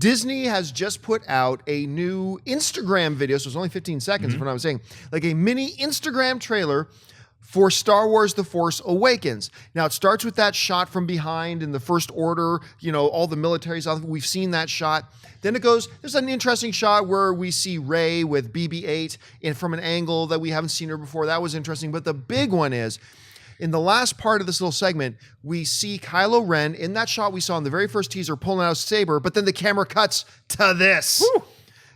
Disney has just put out a new Instagram video, so it's only 15 seconds from what I was saying, like a mini Instagram trailer for Star Wars The Force Awakens. Now, it starts with that shot from behind in the First Order, all the military's out. We've seen that shot. Then it goes, there's an interesting shot where we see Rey with BB-8 from an angle that we haven't seen her before. That was interesting. But the big one is, in the last part of this little segment, we see Kylo Ren in that shot we saw in the very first teaser pulling out a saber, but then the camera cuts to this. Woo!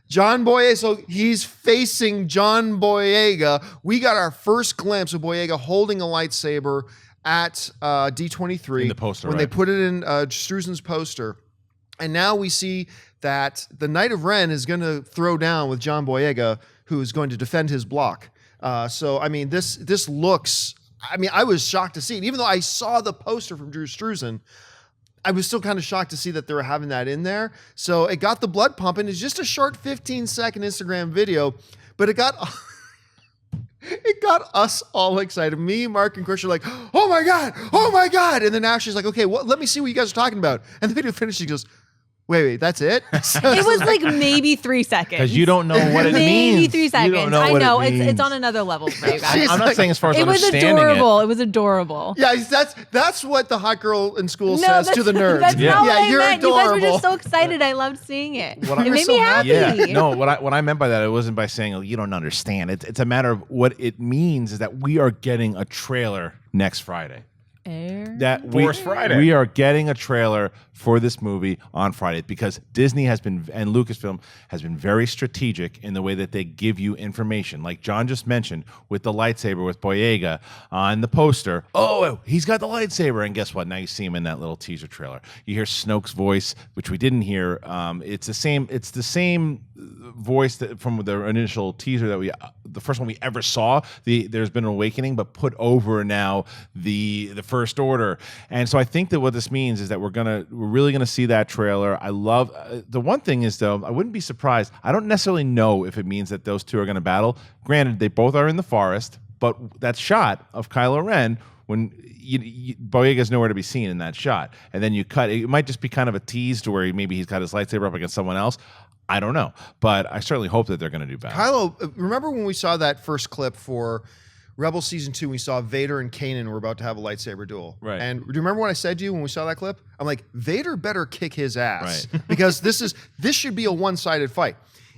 John Boyega, so he's facing John Boyega. We got our first glimpse of Boyega holding a lightsaber at D23. In the poster, when they put it in Struzan's poster. And now we see that the Knight of Ren is going to throw down with John Boyega, who is going to defend his block. So, I mean, this looks... I mean, I was shocked to see it. Even though I saw the poster from Drew Struzan, I was still kind of shocked to see that they were having that in there. So it got the blood pumping. It's just a short 15-second Instagram video, but it got us all excited. Me, Mark, and Chris are like, oh my God. And then Ashley's like, okay, let me see what you guys are talking about. And the video finishes, she goes, wait, that's it? So it was like maybe 3 seconds. Because you don't know what it means. Maybe 3 seconds. You don't know I what know. it means. It's on another level for you guys. I'm not saying as far as it was understanding adorable. It was adorable. Yeah, that's what the hot girl in school says to the nerds. That's not what I you're meant. adorable. You guys were just so excited. I loved seeing it. It made me so happy. Yeah. No, what I meant by that, it wasn't by saying, you don't understand. It's a matter of what it means is that we are getting a trailer next Friday. Force Friday. We are getting a trailer for this movie on Friday because Disney has been, and Lucasfilm has been very strategic in the way that they give you information. Like John just mentioned with the lightsaber with Boyega on the poster. Oh, he's got the lightsaber. And guess what? Now you see him in that little teaser trailer. You hear Snoke's voice, which we didn't hear. It's the same voice that from the initial teaser that the first one we ever saw. There's been an awakening, but put over now the First Order. And so I think that what this means is that we're really gonna see that trailer. I love the one thing is though, I wouldn't be surprised. I don't necessarily know if it means that those two are gonna battle. Granted, they both are in the forest, but that shot of Kylo Ren when Boyega's nowhere to be seen in that shot, and then you cut. It might just be kind of a tease to where maybe he's got his lightsaber up against someone else. I don't know, but I certainly hope that they're going to do better. Kylo, remember when we saw that first clip for Rebel Season 2, we saw Vader and Kanan were about to have a lightsaber duel. Right. And do you remember what I said to you when we saw that clip? I'm like, Vader better kick his ass. Right. Because this should be a one-sided fight.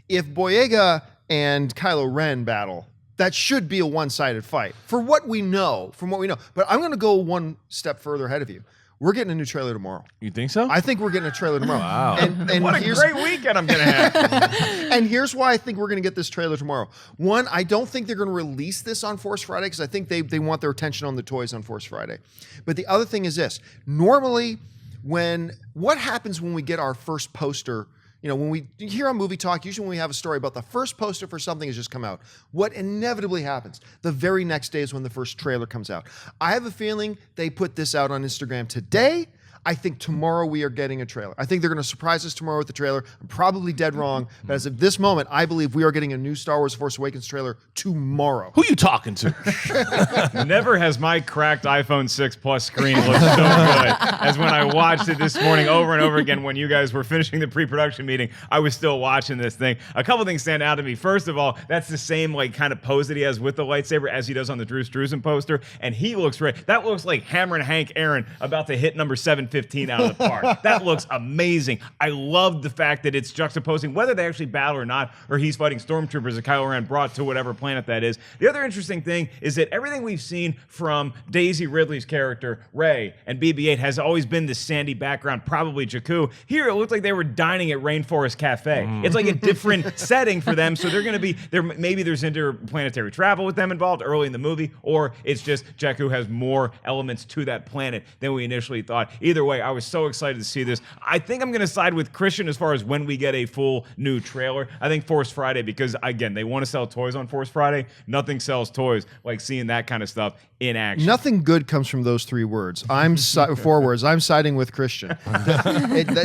If Boyega and Kylo Ren battle, that should be a one-sided fight from what we know. But I'm going to go one step further ahead of you. We're getting a new trailer tomorrow. You think so? I think we're getting a trailer tomorrow. Wow. And what a great weekend I'm going to have. And here's why I think we're going to get this trailer tomorrow. One, I don't think they're going to release this on Force Friday because I think they want their attention on the toys on Force Friday. But the other thing is this. Normally, what happens when we get our first poster? When we hear on Movie Talk, usually when we have a story about the first poster for something has just come out, what inevitably happens? The very next day is when the first trailer comes out. I have a feeling they put this out on Instagram today. I think tomorrow we are getting a trailer. I think they're going to surprise us tomorrow with the trailer. I'm probably dead wrong, but as of this moment, I believe we are getting a new Star Wars Force Awakens trailer tomorrow. Who you talking to? Never has my cracked iPhone 6 Plus screen looked so good as when I watched it this morning over and over again when you guys were finishing the pre-production meeting. I was still watching this thing. A couple things stand out to me. First of all, that's the same kind of pose that he has with the lightsaber as he does on the Drew Struzan poster, and he looks great. That looks like Hammer and Hank Aaron about to hit number 715 out of the park. That looks amazing. I love the fact that it's juxtaposing whether they actually battle or not, or he's fighting stormtroopers that Kylo Ren brought to whatever planet that is. The other interesting thing is that everything we've seen from Daisy Ridley's character, Rey, and BB-8 has always been this sandy background, probably Jakku. Here, it looked like they were dining at Rainforest Cafe. It's like a different setting for them, so they're going to be there. Maybe there's interplanetary travel with them involved early in the movie, or it's just Jakku has more elements to that planet than we initially thought. Either way, I was so excited to see this. I think I'm going to side with Christian as far as when we get a full new trailer. I think Force Friday, because again, they want to sell toys on Force Friday. Nothing sells toys like seeing that kind of stuff in action. Nothing good comes from those three words. 4 words. I'm siding with Christian.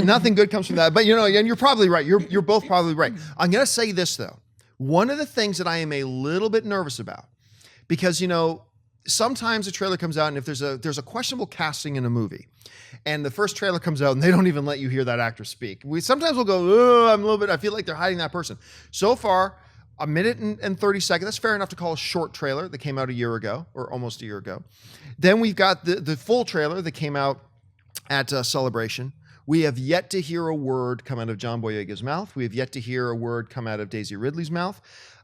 Nothing good comes from that. But and you're probably right. You're both probably right. I'm going to say this though. One of the things that I am a little bit nervous about, because sometimes a trailer comes out, and if there's a questionable casting in a movie, and the first trailer comes out, and they don't even let you hear that actor speak, sometimes we'll go, oh, I feel like they're hiding that person. So far, a minute and 30 seconds. That's fair enough to call a short trailer that came out a year ago, or almost a year ago. Then we've got the full trailer that came out at Celebration. We have yet to hear a word come out of John Boyega's mouth. We have yet to hear a word come out of Daisy Ridley's mouth.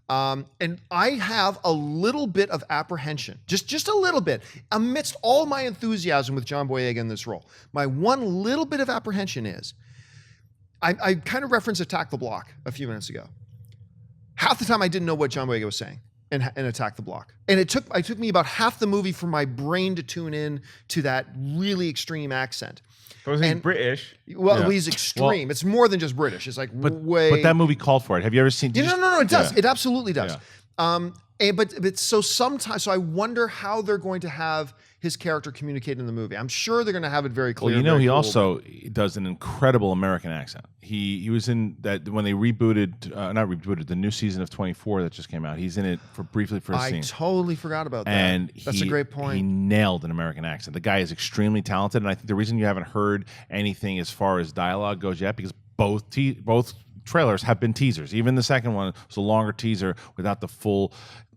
And I have a little bit of apprehension, just a little bit, amidst all my enthusiasm with John Boyega in this role. My one little bit of apprehension is, I kind of referenced Attack the Block a few minutes ago. Half the time I didn't know what John Boyega was saying in Attack the Block. And it took me about half the movie for my brain to tune in to that really extreme accent. Because he's British. Well, he's extreme. It's more than just British. It's like way. But that movie called for it. Have you ever seen? No. It does. Yeah. It absolutely does. Yeah. But so sometimes, so I wonder how they're going to have his character communicate in the movie. I'm sure they're going to have it very clear. Well, he also does an incredible American accent. He was in that when they rebooted, not rebooted, the new season of 24 that just came out. He's in it briefly for a scene. I totally forgot about that. And that's a great point. He nailed an American accent. The guy is extremely talented, and I think the reason you haven't heard anything as far as dialogue goes yet, because both trailers have been teasers. Even the second one was a longer teaser without the full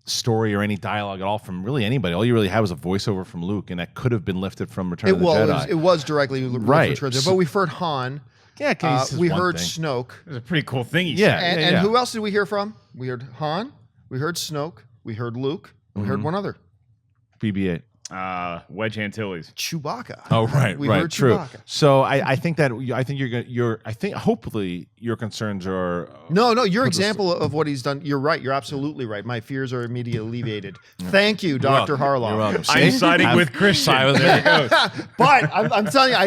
story or any dialogue at all from really anybody. All you really had was a voiceover from Luke, and that could have been lifted from Return of the Jedi. It was directly right. But we've heard Han. Yeah, we heard Snoke. It was a pretty cool thing he said. And who else did we hear from? We heard Han. We heard Snoke. We heard Luke. We heard one other. BB-8. Wedge Antilles. Chewbacca. Oh, right, we right, heard true. Chewbacca. So I think hopefully your concerns are. No, your example of what he's done. You're right. You're absolutely right. My fears are immediately alleviated. Thank you, Dr. Harlow. You're welcome. I'm siding with Christian. There it goes. But I'm telling you,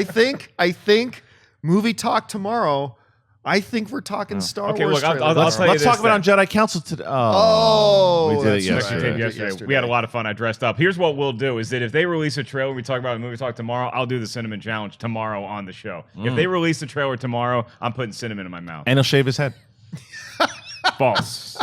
I think movie talk tomorrow. I think we're talking Star Wars. Look, I'll tell you Let's this talk about it on Jedi Council today. We did it yesterday. We had a lot of fun. I dressed up. Here's what we'll do: is that if they release a trailer, we talk about the movie talk tomorrow. I'll do the cinnamon challenge tomorrow on the show. If they release a trailer tomorrow, I'm putting cinnamon in my mouth. And he'll shave his head. False.